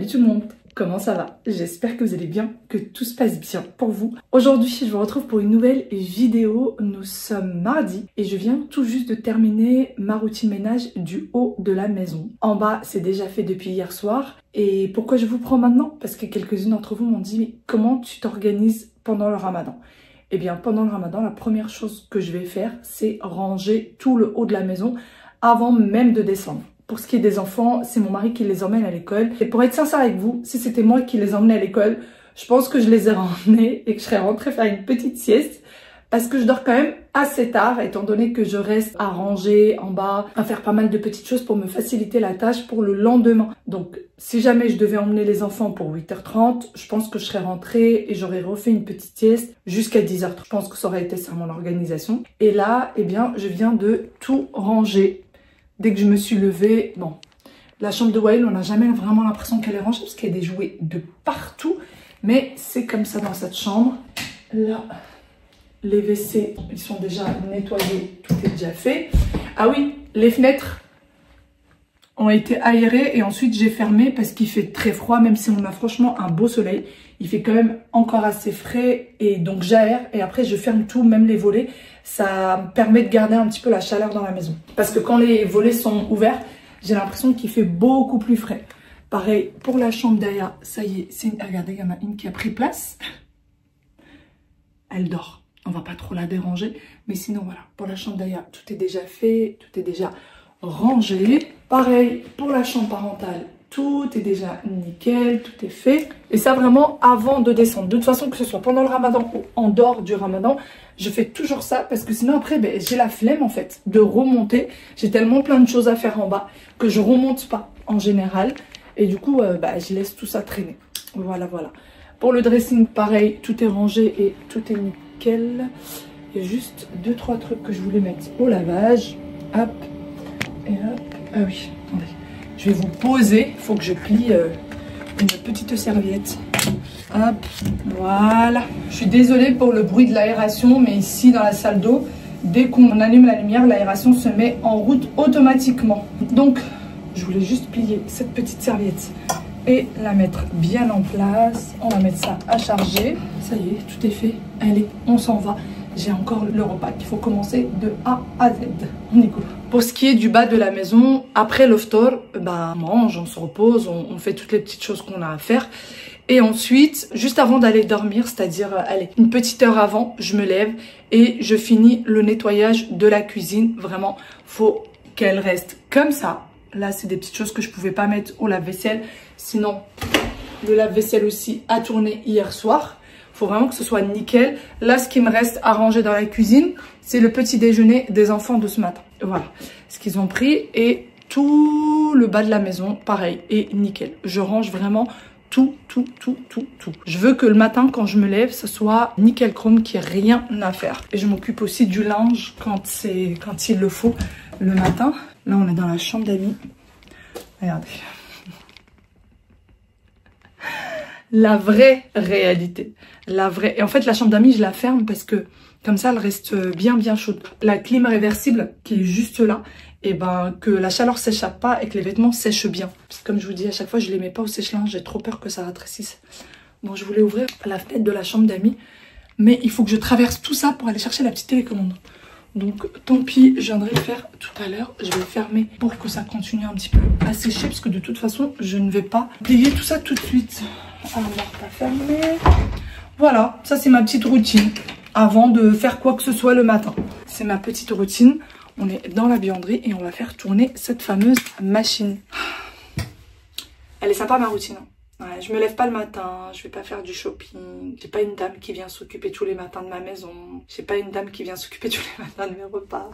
tout le monde, comment ça va? J'espère que vous allez bien, que tout se passe bien pour vous. Aujourd'hui, je vous retrouve pour une nouvelle vidéo. Nous sommes mardi et je viens tout juste de terminer ma routine ménage du haut de la maison. En bas, c'est déjà fait depuis hier soir. Et pourquoi je vous prends maintenant? Parce que quelques-unes d'entre vous m'ont dit, mais comment tu t'organises pendant le ramadan? Eh bien, pendant le ramadan, la première chose que je vais faire, c'est ranger tout le haut de la maison avant même de descendre. Pour ce qui est des enfants, c'est mon mari qui les emmène à l'école. Et pour être sincère avec vous, si c'était moi qui les emmenais à l'école, je pense que je les ai ramenés et que je serais rentrée faire une petite sieste. Parce que je dors quand même assez tard, étant donné que je reste à ranger en bas, à faire pas mal de petites choses pour me faciliter la tâche pour le lendemain. Donc, si jamais je devais emmener les enfants pour 8h30, je pense que je serais rentrée et j'aurais refait une petite sieste jusqu'à 10h30. Je pense que ça aurait été ça mon organisation. Et là, eh bien, je viens de tout ranger. Dès que je me suis levée, bon, la chambre de Wael, on n'a jamais vraiment l'impression qu'elle est rangée parce qu'il y a des jouets de partout. Mais c'est comme ça dans cette chambre. Là, les WC, ils sont déjà nettoyés, tout est déjà fait. Ah oui, les fenêtres ont été aérées et ensuite j'ai fermé parce qu'il fait très froid, même si on a franchement un beau soleil. Il fait quand même encore assez frais et donc j'aère et après je ferme tout, même les volets. Ça me permet de garder un petit peu la chaleur dans la maison. Parce que quand les volets sont ouverts, j'ai l'impression qu'il fait beaucoup plus frais. Pareil pour la chambre d'Aya, ça y est, regardez, il y en a une qui a pris place. Elle dort, on va pas trop la déranger. Mais sinon voilà, pour la chambre d'Aya, tout est déjà fait, tout est déjà rangé. Pareil pour la chambre parentale. Tout est déjà nickel, tout est fait. Et ça vraiment avant de descendre. De toute façon, que ce soit pendant le ramadan ou en dehors du ramadan, je fais toujours ça parce que sinon après, ben, j'ai la flemme en fait de remonter. J'ai tellement plein de choses à faire en bas que je remonte pas en général. Et du coup, je laisse tout ça traîner. Voilà, voilà. Pour le dressing, pareil, tout est rangé et tout est nickel. Il y a juste 2-3 trucs que je voulais mettre au lavage. Hop, et hop. Ah oui, attendez. Je vais vous poser, il faut que je plie une petite serviette. Hop, voilà. Je suis désolée pour le bruit de l'aération, mais ici dans la salle d'eau, dès qu'on allume la lumière, l'aération se met en route automatiquement. Donc, je voulais juste plier cette petite serviette et la mettre bien en place. On va mettre ça à charger. Ça y est, tout est fait. Allez, on s'en va. J'ai encore le repas qu'il faut commencer de A à Z. On y go. Pour ce qui est du bas de la maison, après l'oftor, on mange, on se repose, on fait toutes les petites choses qu'on a à faire. Et ensuite, juste avant d'aller dormir, c'est-à-dire, allez, une petite heure avant, je me lève et je finis le nettoyage de la cuisine. Vraiment, faut qu'elle reste comme ça. Là, c'est des petites choses que je pouvais pas mettre au lave-vaisselle. Sinon, le lave-vaisselle aussi a tourné hier soir. Faut vraiment que ce soit nickel. Là, ce qui me reste à ranger dans la cuisine, c'est le petit déjeuner des enfants de ce matin. Voilà ce qu'ils ont pris. Et tout le bas de la maison, pareil, est nickel. Je range vraiment tout. Je veux que le matin, quand je me lève, ce soit nickel chrome, qu'il n'y ait rien à faire. Et je m'occupe aussi du linge quand il le faut le matin. Là, on est dans la chambre d'amis. Regardez. La vraie réalité. La vraie. Et en fait, la chambre d'amis, je la ferme parce que comme ça, elle reste bien chaude. La clim réversible qui est juste là, et que la chaleur s'échappe pas et que les vêtements sèchent bien. Parce que comme je vous dis, à chaque fois, je les mets pas au sèche-linge. J'ai trop peur que ça rétrécisse. Bon, je voulais ouvrir la fenêtre de la chambre d'amis, mais il faut que je traverse tout ça pour aller chercher la petite télécommande. Donc, tant pis, je viendrai le faire tout à l'heure. Je vais le fermer pour que ça continue un petit peu à sécher parce que de toute façon, je ne vais pas plier tout ça tout de suite. Alors, pas fermé. Voilà, ça c'est ma petite routine avant de faire quoi que ce soit le matin. C'est ma petite routine. On est dans la buanderie et on va faire tourner cette fameuse machine. Elle est sympa ma routine. Ouais, je me lève pas le matin, je vais pas faire du shopping. J'ai pas une dame qui vient s'occuper tous les matins de ma maison. J'ai pas une dame qui vient s'occuper tous les matins de mes repas.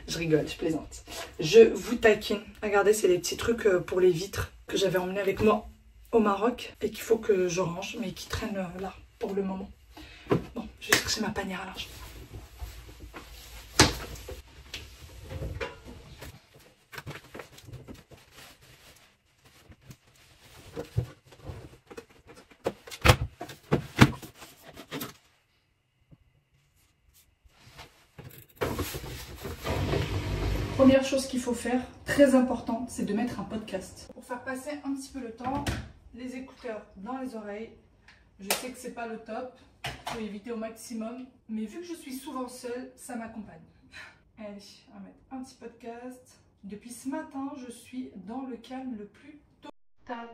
Je rigole, je plaisante. Je vous taquine. Regardez, c'est les petits trucs pour les vitres que j'avais emmenés avec moi au Maroc et qu'il faut que je range, mais qui traînent là pour le moment. Bon, je vais chercher ma panière à linge. Première chose qu'il faut faire, très important, c'est de mettre un podcast. Pour faire passer un petit peu le temps, les écouteurs dans les oreilles. Je sais que c'est pas le top, il faut éviter au maximum. Mais vu que je suis souvent seule, ça m'accompagne. Allez, on va mettre un petit podcast. Depuis ce matin, je suis dans le calme le plus total.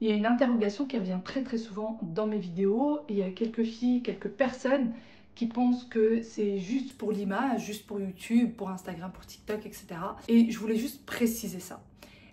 Il y a une interrogation qui revient très souvent dans mes vidéos. Il y a quelques filles, quelques personnes qui pensent que c'est juste pour l'image, juste pour YouTube, pour Instagram, pour TikTok, etc. Et je voulais juste préciser ça.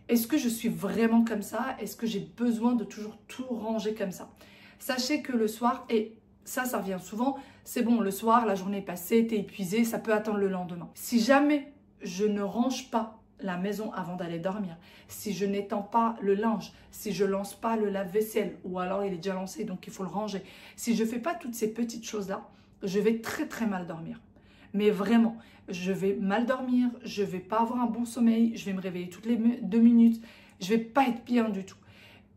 Est-ce que je suis vraiment comme ça? Est-ce que j'ai besoin de toujours tout ranger comme ça? Sachez que le soir, et ça revient souvent, c'est bon, le soir, la journée est passée, t'es épuisé, ça peut attendre le lendemain. Si jamais je ne range pas la maison avant d'aller dormir, si je n'étends pas le linge, si je lance pas le lave-vaisselle, ou alors il est déjà lancé donc il faut le ranger, si je fais pas toutes ces petites choses-là, je vais très mal dormir. Mais vraiment, je vais mal dormir, je vais pas avoir un bon sommeil, je vais me réveiller toutes les 2 minutes, je vais pas être bien du tout.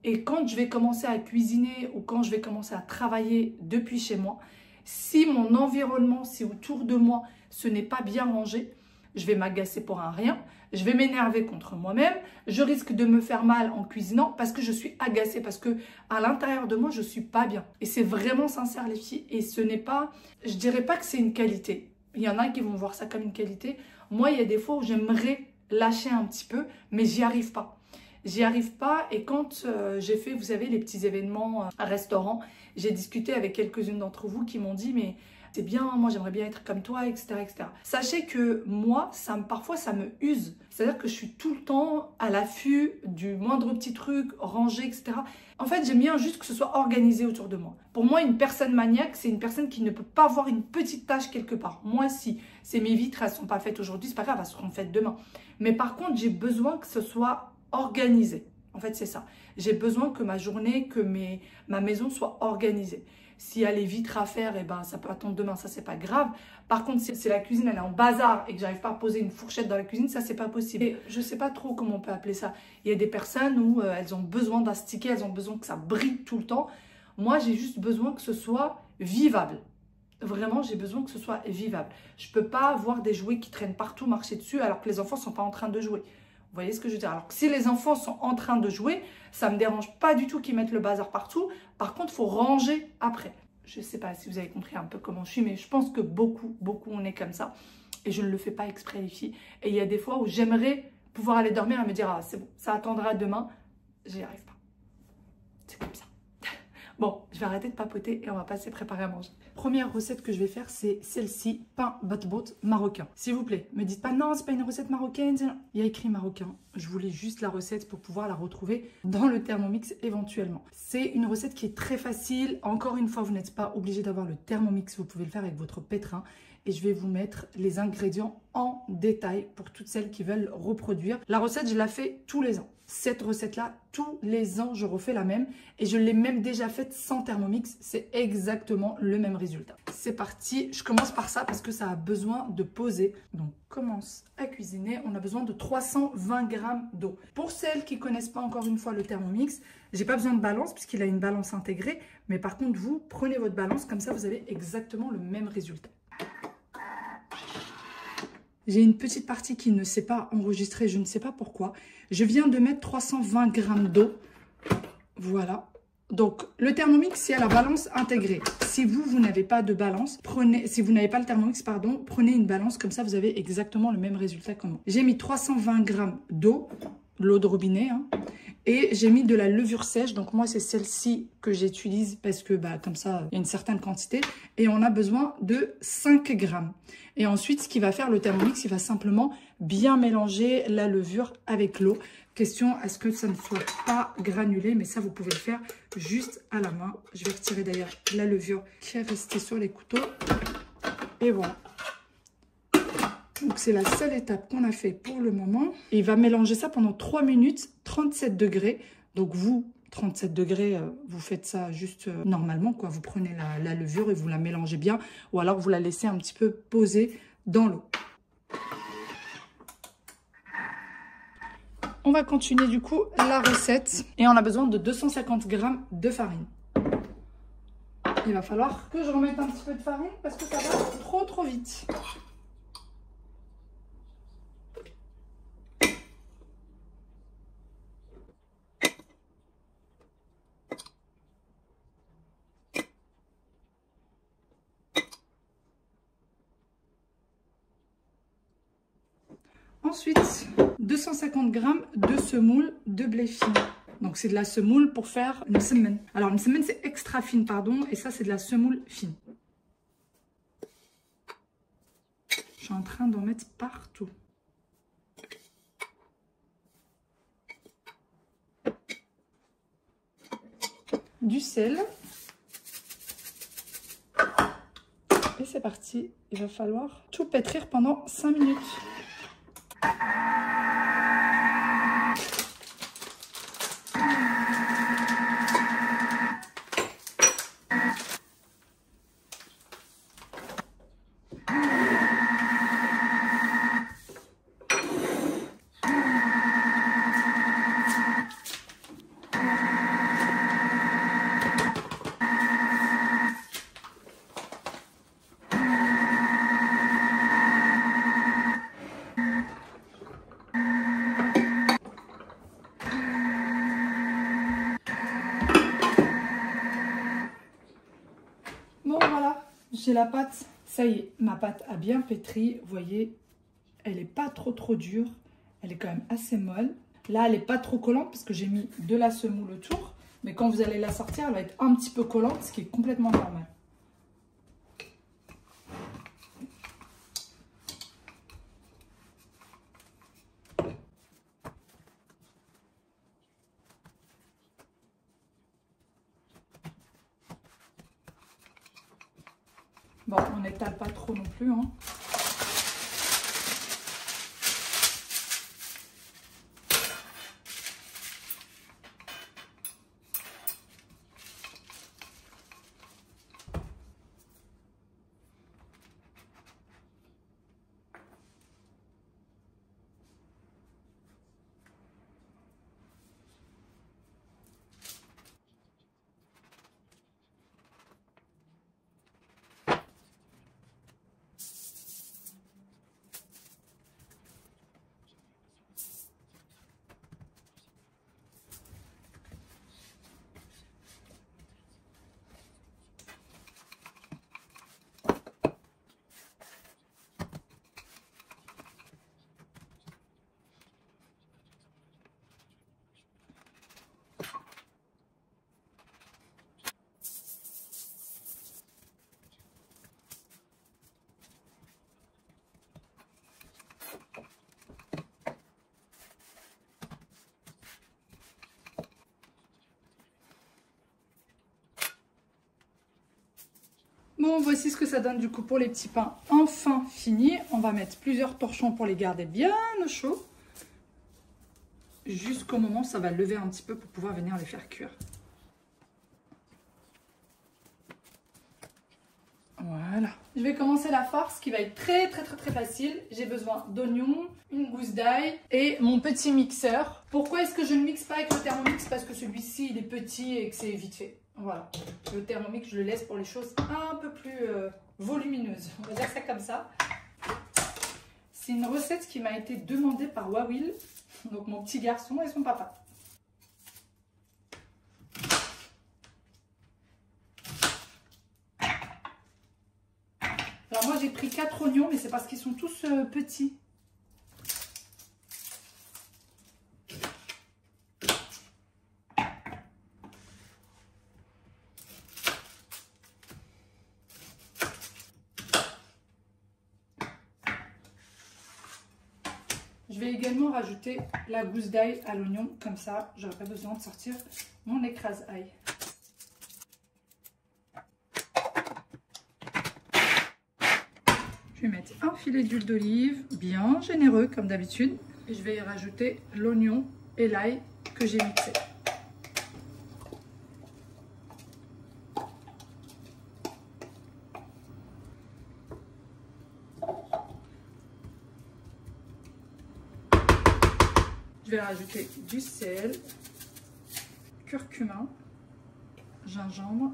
Et quand je vais commencer à cuisiner ou quand je vais commencer à travailler depuis chez moi, si mon environnement, si autour de moi, ce n'est pas bien rangé, je vais m'agacer pour un rien, je vais m'énerver contre moi-même, je risque de me faire mal en cuisinant parce que je suis agacée, parce que à l'intérieur de moi, je suis pas bien. Et c'est vraiment sincère les filles, et ce n'est pas, je dirais pas que c'est une qualité. Il y en a qui vont voir ça comme une qualité. Moi, il y a des fois où j'aimerais lâcher un petit peu, mais j'y arrive pas. J'y arrive pas, et quand j'ai fait, vous savez, les petits événements à restaurant, j'ai discuté avec quelques-unes d'entre vous qui m'ont dit, mais c'est bien, moi j'aimerais bien être comme toi, etc., etc. Sachez que moi, parfois ça me use. C'est-à-dire que je suis tout le temps à l'affût du moindre petit truc, rangé, etc. En fait, j'aime bien juste que ce soit organisé autour de moi. Pour moi, une personne maniaque, c'est une personne qui ne peut pas voir une petite tâche quelque part. Moi, si c'est mes vitres, elles ne sont pas faites aujourd'hui, c'est pas grave, elles seront faites demain. Mais par contre, j'ai besoin que ce soit organisé. En fait, c'est ça. J'ai besoin que ma journée, que ma maison soit organisée. S'il y a les vitres à faire, et ben, ça peut attendre demain, ça c'est pas grave. Par contre, si la cuisine elle est en bazar et que j'arrive pas à poser une fourchette dans la cuisine, ça c'est pas possible. Et je sais pas trop comment on peut appeler ça. Il y a des personnes où elles ont besoin d'astiquer, elles ont besoin que ça brille tout le temps. Moi, j'ai juste besoin que ce soit vivable. Vraiment, j'ai besoin que ce soit vivable. Je peux pas avoir des jouets qui traînent partout, marcher dessus, alors que les enfants sont pas en train de jouer. Vous voyez ce que je veux dire? Alors que si les enfants sont en train de jouer, ça ne me dérange pas du tout qu'ils mettent le bazar partout. Par contre, il faut ranger après. Je ne sais pas si vous avez compris un peu comment je suis, mais je pense que beaucoup on est comme ça. Et je ne le fais pas exprès, les filles. Et il y a des fois où j'aimerais pouvoir aller dormir et me dire, ah c'est bon, ça attendra demain. J'y arrive pas. C'est comme ça. Bon, je vais arrêter de papoter et on va passer préparer à manger. Première recette que je vais faire, c'est celle-ci, pain bot-bot marocain. S'il vous plaît, me dites pas non, c'est pas une recette marocaine. Il y a écrit marocain. Je voulais juste la recette pour pouvoir la retrouver dans le Thermomix éventuellement. C'est une recette qui est très facile. Encore une fois, vous n'êtes pas obligé d'avoir le Thermomix. Vous pouvez le faire avec votre pétrin. et je vais vous mettre les ingrédients en détail pour toutes celles qui veulent reproduire. La recette, je la fais tous les ans. Cette recette-là, tous les ans, je refais la même et je l'ai même déjà faite sans Thermomix. C'est exactement le même résultat. C'est parti, je commence par ça parce que ça a besoin de poser. Donc, commence à cuisiner. On a besoin de 320 g d'eau. Pour celles qui ne connaissent pas encore une fois le Thermomix, j'ai pas besoin de balance puisqu'il a une balance intégrée. Mais par contre, vous prenez votre balance, comme ça, vous avez exactement le même résultat. J'ai une petite partie qui ne s'est pas enregistrée, je ne sais pas pourquoi. Je viens de mettre 320 g d'eau. Voilà. Donc, le Thermomix, c'est à la balance intégrée. Si vous n'avez pas de balance, si vous n'avez pas le Thermomix, pardon, prenez une balance. Comme ça, vous avez exactement le même résultat que moi. J'ai mis 320 g d'eau, l'eau de robinet, hein, et j'ai mis de la levure sèche. Donc, moi, c'est celle-ci que j'utilise parce que, comme ça, il y a une certaine quantité. Et on a besoin de 5 g. Et ensuite, ce qu'il va faire, le Thermomix, il va simplement bien mélanger la levure avec l'eau. Question à ce que ça ne soit pas granulé, mais ça, vous pouvez le faire juste à la main. Je vais retirer d'ailleurs la levure qui est restée sur les couteaux. Et voilà. Donc, c'est la seule étape qu'on a fait pour le moment. Et il va mélanger ça pendant 3 minutes, 37 degrés. Donc, vous, 37 degrés, vous faites ça juste normalement, quoi. Vous prenez la levure et vous la mélangez bien. Ou alors, vous la laissez un petit peu poser dans l'eau. On va continuer du coup la recette. Et on a besoin de 250 g de farine. Il va falloir que je remette un petit peu de farine parce que ça va trop vite. Ensuite, 250 g de semoule de blé fin. Donc, c'est de la semoule pour faire une semaine. Alors, une semaine, c'est extra fine, pardon. Et ça, c'est de la semoule fine. Je suis en train d'en mettre partout. Du sel. Et c'est parti. Il va falloir tout pétrir pendant 5 minutes. Bon, voilà, j'ai la pâte. Ça y est, ma pâte a bien pétri. Vous voyez, elle n'est pas trop dure. Elle est quand même assez molle. Là, elle n'est pas trop collante parce que j'ai mis de la semoule autour. Mais quand vous allez la sortir, elle va être un petit peu collante, ce qui est complètement normal. Bon, on n'étale pas trop non plus, hein. voici ce que ça donne du coup pour les petits pains enfin finis. On va mettre plusieurs torchons pour les garder bien au chaud. Jusqu'au moment où ça va lever un petit peu pour pouvoir venir les faire cuire. Voilà. Je vais commencer la farce qui va être très facile. J'ai besoin d'oignons, une gousse d'ail et mon petit mixeur. Pourquoi est-ce que je ne mixe pas avec le Thermomix? Parce que celui-ci il est petit et que c'est vite fait. Voilà. Le Thermomix je le laisse pour les choses un peu plus volumineuses. On va dire ça comme ça. C'est une recette qui m'a été demandée par Wawil, donc mon petit garçon et son papa. Alors moi j'ai pris 4 oignons, mais c'est parce qu'ils sont tous petits. Je vais également rajouter la gousse d'ail à l'oignon, comme ça j'aurai pas besoin de sortir mon écrase-ail. Je vais mettre un filet d'huile d'olive, bien généreux comme d'habitude. Et je vais y rajouter l'oignon et l'ail que j'ai mixé. Je vais rajouter du sel, curcuma, gingembre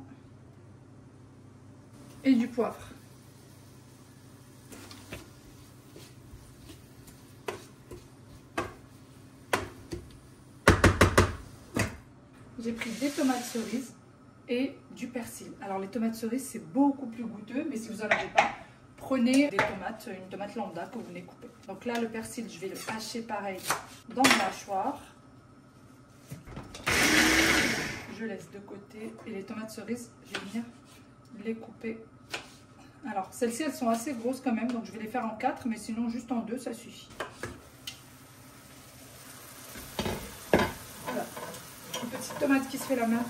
et du poivre. J'ai pris des tomates cerises et du persil. Alors les tomates cerises c'est beaucoup plus goûteux, mais si vous n'en avez pas, prenez des tomates, une tomate lambda que vous venez couper. Donc là le persil je vais le hacher pareil dans le mâchoire. Je laisse de côté et les tomates cerises je vais venir les couper. Alors celles-ci elles sont assez grosses quand même, donc je vais les faire en 4, mais sinon juste en 2 ça suffit. Voilà. Une petite tomate qui se fait la main.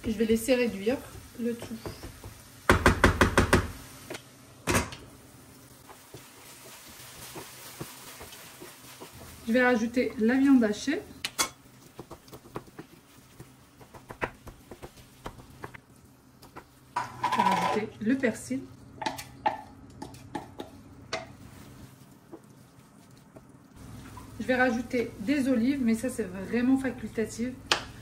Et je vais laisser réduire le tout. Je vais rajouter la viande hachée. Je vais rajouter le persil. Je vais rajouter des olives, mais ça c'est vraiment facultatif.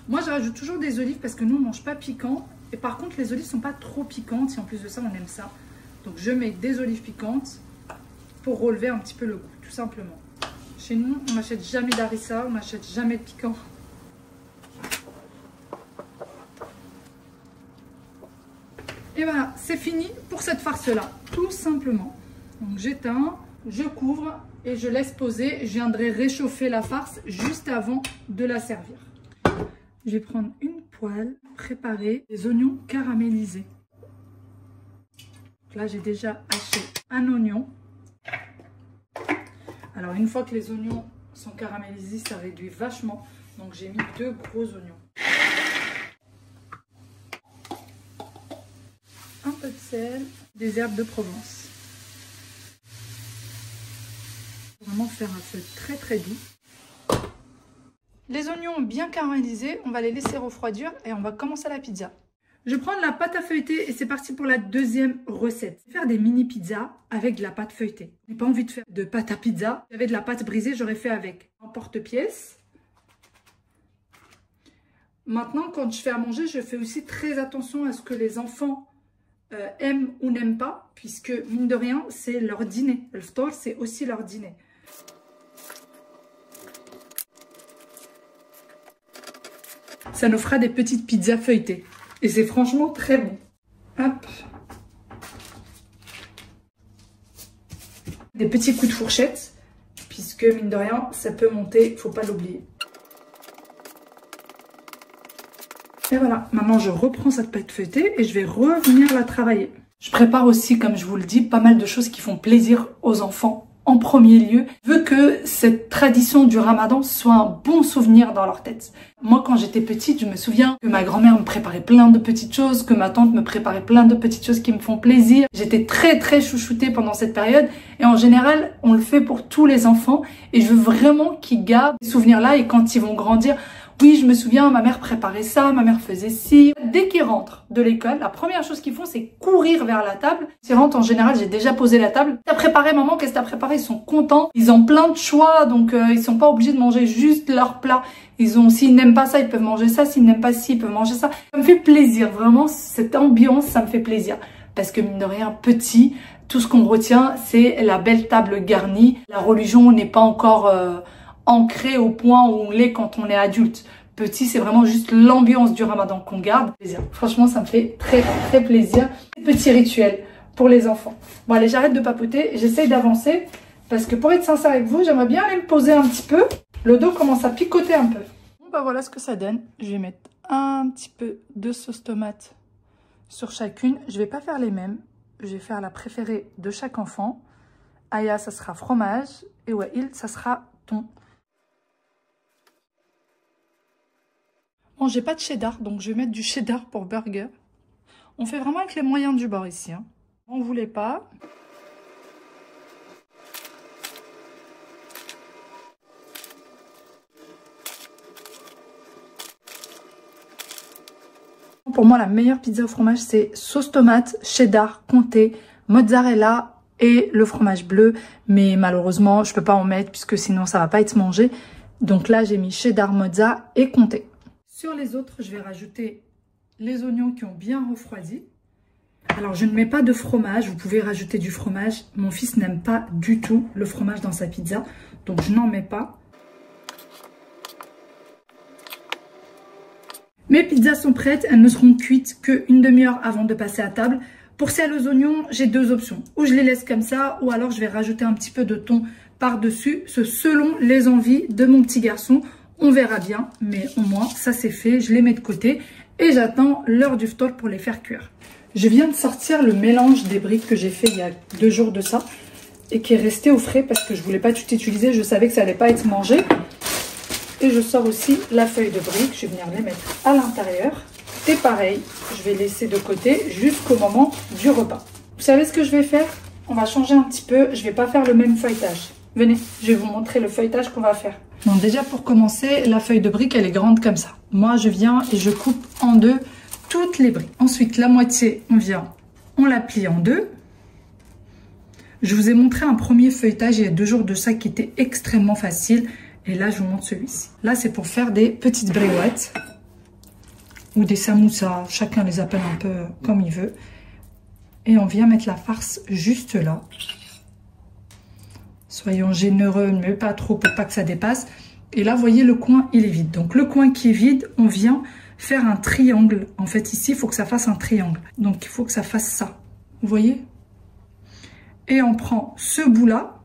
Moi je rajoute toujours des olives parce que nous on ne mange pas piquant. Et par contre les olives ne sont pas trop piquantes et en plus de ça on aime ça. Donc je mets des olives piquantes pour relever un petit peu le goût, tout simplement. Chez nous on n'achète jamais d'harissa, on n'achète jamais de piquant. Et voilà, c'est fini pour cette farce-là, tout simplement. Donc j'éteins, je couvre et je laisse poser. Je viendrai réchauffer la farce juste avant de la servir. Je vais prendre une poêle, préparer des oignons caramélisés. Donc là, j'ai déjà haché un oignon. Alors une fois que les oignons sont caramélisés, ça réduit vachement. Donc j'ai mis 2 gros oignons. Un peu de sel, des herbes de Provence. Vraiment faire un feu très doux. Les oignons bien caramélisés, on va les laisser refroidir et on va commencer la pizza. Je vais prendre la pâte à feuilleter et c'est parti pour la deuxième recette. Faire des mini pizzas avec de la pâte feuilletée. Je n'ai pas envie de faire de pâte à pizza. Avec de la pâte brisée, j'aurais fait avec un porte-pièce. Maintenant, quand je fais à manger, je fais aussi très attention à ce que les enfants aiment ou n'aiment pas, puisque mine de rien, c'est leur dîner. Le ftor, c'est aussi leur dîner. Ça nous fera des petites pizzas feuilletées. Et c'est franchement très bon. Hop. Des petits coups de fourchette, puisque mine de rien, ça peut monter, il ne faut pas l'oublier. Et voilà, maintenant je reprends cette pâte feuilletée et je vais revenir la travailler. Je prépare aussi, comme je vous le dis, pas mal de choses qui font plaisir aux enfants en premier lieu. Je veux que cette tradition du Ramadan soit un bon souvenir dans leur tête. Moi, quand j'étais petite, je me souviens que ma grand-mère me préparait plein de petites choses, que ma tante me préparait plein de petites choses qui me font plaisir. J'étais très très chouchoutée pendant cette période et en général, on le fait pour tous les enfants et je veux vraiment qu'ils gardent ces souvenirs-là et quand ils vont grandir, oui, je me souviens, ma mère préparait ça, ma mère faisait ci. Dès qu'ils rentrent de l'école, la première chose qu'ils font, c'est courir vers la table. S'ils rentrent, en général, j'ai déjà posé la table. T'as préparé, maman, qu'est-ce que t'as préparé? Ils sont contents. Ils ont plein de choix, donc ils sont pas obligés de manger juste leur plat. S'ils n'aiment pas ça, ils peuvent manger ça. S'ils n'aiment pas ci, ils peuvent manger ça. Ça me fait plaisir, vraiment, cette ambiance, ça me fait plaisir. Parce que mine de rien, petit, tout ce qu'on retient, c'est la belle table garnie. La religion n'est pas encore ancré au point où on l'est quand on est adulte. Petit, c'est vraiment juste l'ambiance du Ramadan qu'on garde. Franchement, ça me fait très très plaisir. Petit rituel pour les enfants. Bon allez, j'arrête de papoter, j'essaye d'avancer parce que pour être sincère avec vous, j'aimerais bien aller me poser un petit peu. Le dos commence à picoter un peu. Bon bah voilà ce que ça donne. Je vais mettre un petit peu de sauce tomate sur chacune. Je vais pas faire les mêmes. Je vais faire la préférée de chaque enfant. Aya, ça sera fromage et Wael, ça sera thon. Bon, j'ai pas de cheddar, donc je vais mettre du cheddar pour burger. On fait vraiment avec les moyens du bord ici. Hein. On voulait pas. Pour moi, la meilleure pizza au fromage, c'est sauce tomate, cheddar, comté, mozzarella et le fromage bleu. Mais malheureusement, je peux pas en mettre puisque sinon ça va pas être mangé. Donc là, j'ai mis cheddar, mozza et comté. Sur les autres, je vais rajouter les oignons qui ont bien refroidi. Alors, je ne mets pas de fromage. Vous pouvez rajouter du fromage. Mon fils n'aime pas du tout le fromage dans sa pizza. Donc, je n'en mets pas. Mes pizzas sont prêtes. Elles ne seront cuites qu'une demi-heure avant de passer à table. Pour celles aux oignons, j'ai deux options. Ou je les laisse comme ça, ou alors je vais rajouter un petit peu de thon par-dessus. Selon les envies de mon petit garçon. On verra bien, mais au moins, ça c'est fait. Je les mets de côté et j'attends l'heure du ftour pour les faire cuire. Je viens de sortir le mélange des briques que j'ai fait il y a 2 jours de ça et qui est resté au frais parce que je voulais pas tout utiliser. Je savais que ça allait pas être mangé. Et je sors aussi la feuille de briques. Je vais venir les mettre à l'intérieur. Et pareil, je vais laisser de côté jusqu'au moment du repas. Vous savez ce que je vais faire? On va changer un petit peu. Je vais pas faire le même feuilletage. Venez, je vais vous montrer le feuilletage qu'on va faire. Bon, déjà pour commencer, la feuille de brique, elle est grande comme ça. Moi, je viens et je coupe en deux toutes les briques. Ensuite, la moitié, on la plie en deux. Je vous ai montré un premier feuilletage il y a 2 jours de ça qui était extrêmement facile. Et là, je vous montre celui-ci. Là, c'est pour faire des petites bréouettes ou des samoussas. Chacun les appelle un peu comme il veut. Et on vient mettre la farce juste là. Soyons généreux, mais pas trop pour pas que ça dépasse. Et là, vous voyez, le coin, il est vide. Donc, le coin qui est vide, on vient faire un triangle. En fait, ici, il faut que ça fasse un triangle. Donc, il faut que ça fasse ça. Vous voyez? Et on prend ce bout-là.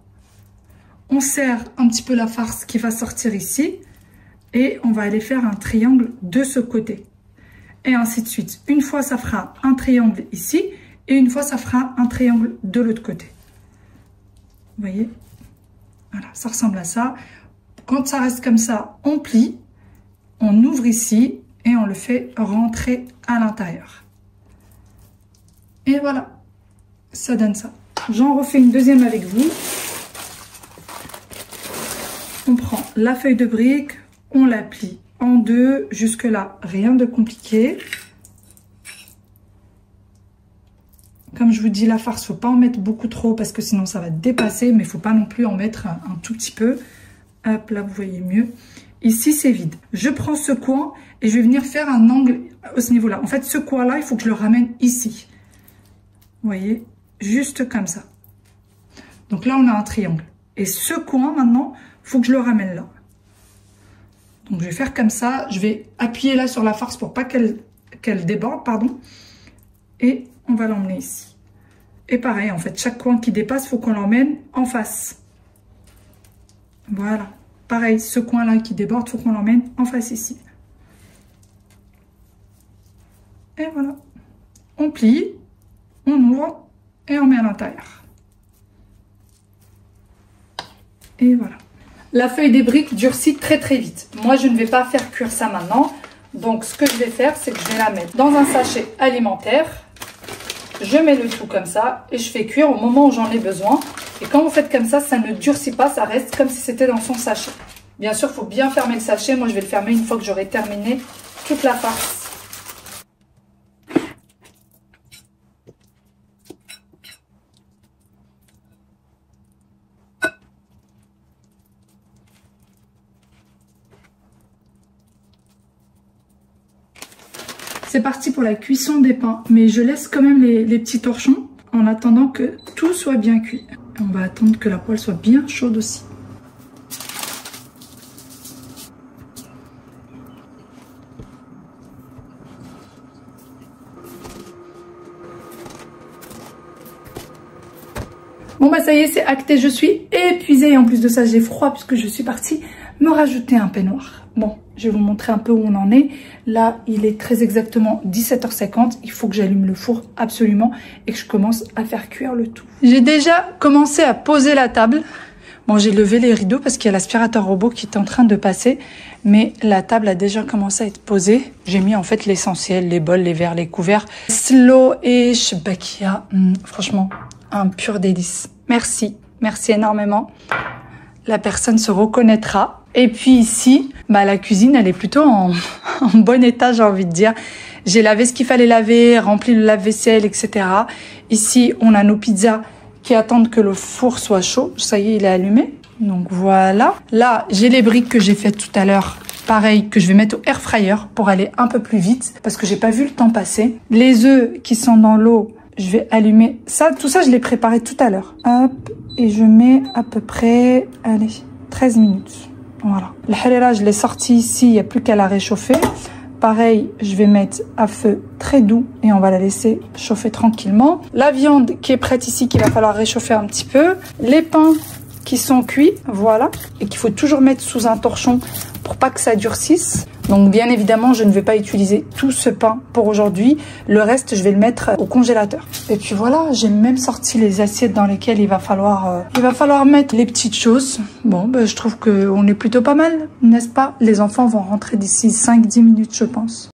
On serre un petit peu la farce qui va sortir ici. Et on va aller faire un triangle de ce côté. Et ainsi de suite. Une fois, ça fera un triangle ici. Et une fois, ça fera un triangle de l'autre côté. Vous voyez? Voilà, ça ressemble à ça. Quand ça reste comme ça, on plie, on ouvre ici et on le fait rentrer à l'intérieur. Et voilà, ça donne ça. J'en refais une deuxième avec vous. On prend la feuille de brique, on la plie en deux. Jusque là, rien de compliqué. Comme je vous dis, la farce, il ne faut pas en mettre beaucoup trop parce que sinon ça va dépasser. Mais il ne faut pas non plus en mettre un tout petit peu. Hop, là, vous voyez mieux. Ici, c'est vide. Je prends ce coin et je vais venir faire un angle à ce niveau-là. En fait, ce coin-là, il faut que je le ramène ici. Vous voyez, juste comme ça. Donc là, on a un triangle. Et ce coin, maintenant, il faut que je le ramène là. Donc, je vais faire comme ça. Je vais appuyer là sur la farce pour pas qu'elle déborde, pardon. Et on va l'emmener ici. Et pareil, en fait, chaque coin qui dépasse, il faut qu'on l'emmène en face. Voilà. Pareil, ce coin-là qui déborde, il faut qu'on l'emmène en face ici. Et voilà. On plie. on ouvre et on met à l'intérieur. Et voilà. La feuille des briques durcit très très vite. Moi, je ne vais pas faire cuire ça maintenant. Donc, ce que je vais faire, c'est que je vais la mettre dans un sachet alimentaire. Je mets le tout comme ça et je fais cuire au moment où j'en ai besoin. Et quand vous faites comme ça ne durcit pas, ça reste comme si c'était dans son sachet. Bien sûr, il faut bien fermer le sachet. Moi, je vais le fermer une fois que j'aurai terminé toute la farce. C'est parti pour la cuisson des pains, mais je laisse quand même les petits torchons en attendant que tout soit bien cuit. On va attendre que la poêle soit bien chaude aussi. Bon bah ça y est, c'est acté, je suis épuisée et en plus de ça j'ai froid puisque je suis partie me rajouter un peignoir. Bon, je vais vous montrer un peu où on en est. Là, il est très exactement 17h50. Il faut que j'allume le four absolument et que je commence à faire cuire le tout. J'ai déjà commencé à poser la table. Bon, j'ai levé les rideaux parce qu'il y a l'aspirateur robot qui est en train de passer. Mais la table a déjà commencé à être posée. J'ai mis en fait l'essentiel, les bols, les verres, les couverts. Slow et Shbakia. Franchement, un pur délice. Merci, merci énormément. La personne se reconnaîtra. Et puis ici, bah la cuisine, elle est plutôt en bon état, j'ai envie de dire. J'ai lavé ce qu'il fallait laver, rempli le lave-vaisselle, etc. Ici, on a nos pizzas qui attendent que le four soit chaud. Ça y est, il est allumé. Donc voilà. Là, j'ai les briques que j'ai faites tout à l'heure. Pareil, que je vais mettre au air fryer pour aller un peu plus vite parce que j'ai pas vu le temps passer. Les œufs qui sont dans l'eau, je vais allumer ça. Tout ça, je l'ai préparé tout à l'heure. Hop, et je mets à peu près, allez, 13 minutes. Voilà. Le harira, je l'ai sorti ici, il n'y a plus qu'à la réchauffer. Pareil, je vais mettre à feu très doux et on va la laisser chauffer tranquillement. La viande qui est prête ici, qu'il va falloir réchauffer un petit peu. Les pains qui sont cuits, voilà. Et qu'il faut toujours mettre sous un torchon pour pas que ça durcisse. Donc bien évidemment, je ne vais pas utiliser tout ce pain pour aujourd'hui. Le reste, je vais le mettre au congélateur. Et puis voilà, j'ai même sorti les assiettes dans lesquelles il va falloir mettre les petites choses. Bon, ben, je trouve qu'on est plutôt pas mal, n'est-ce pas? Les enfants vont rentrer d'ici 5-10 minutes, je pense.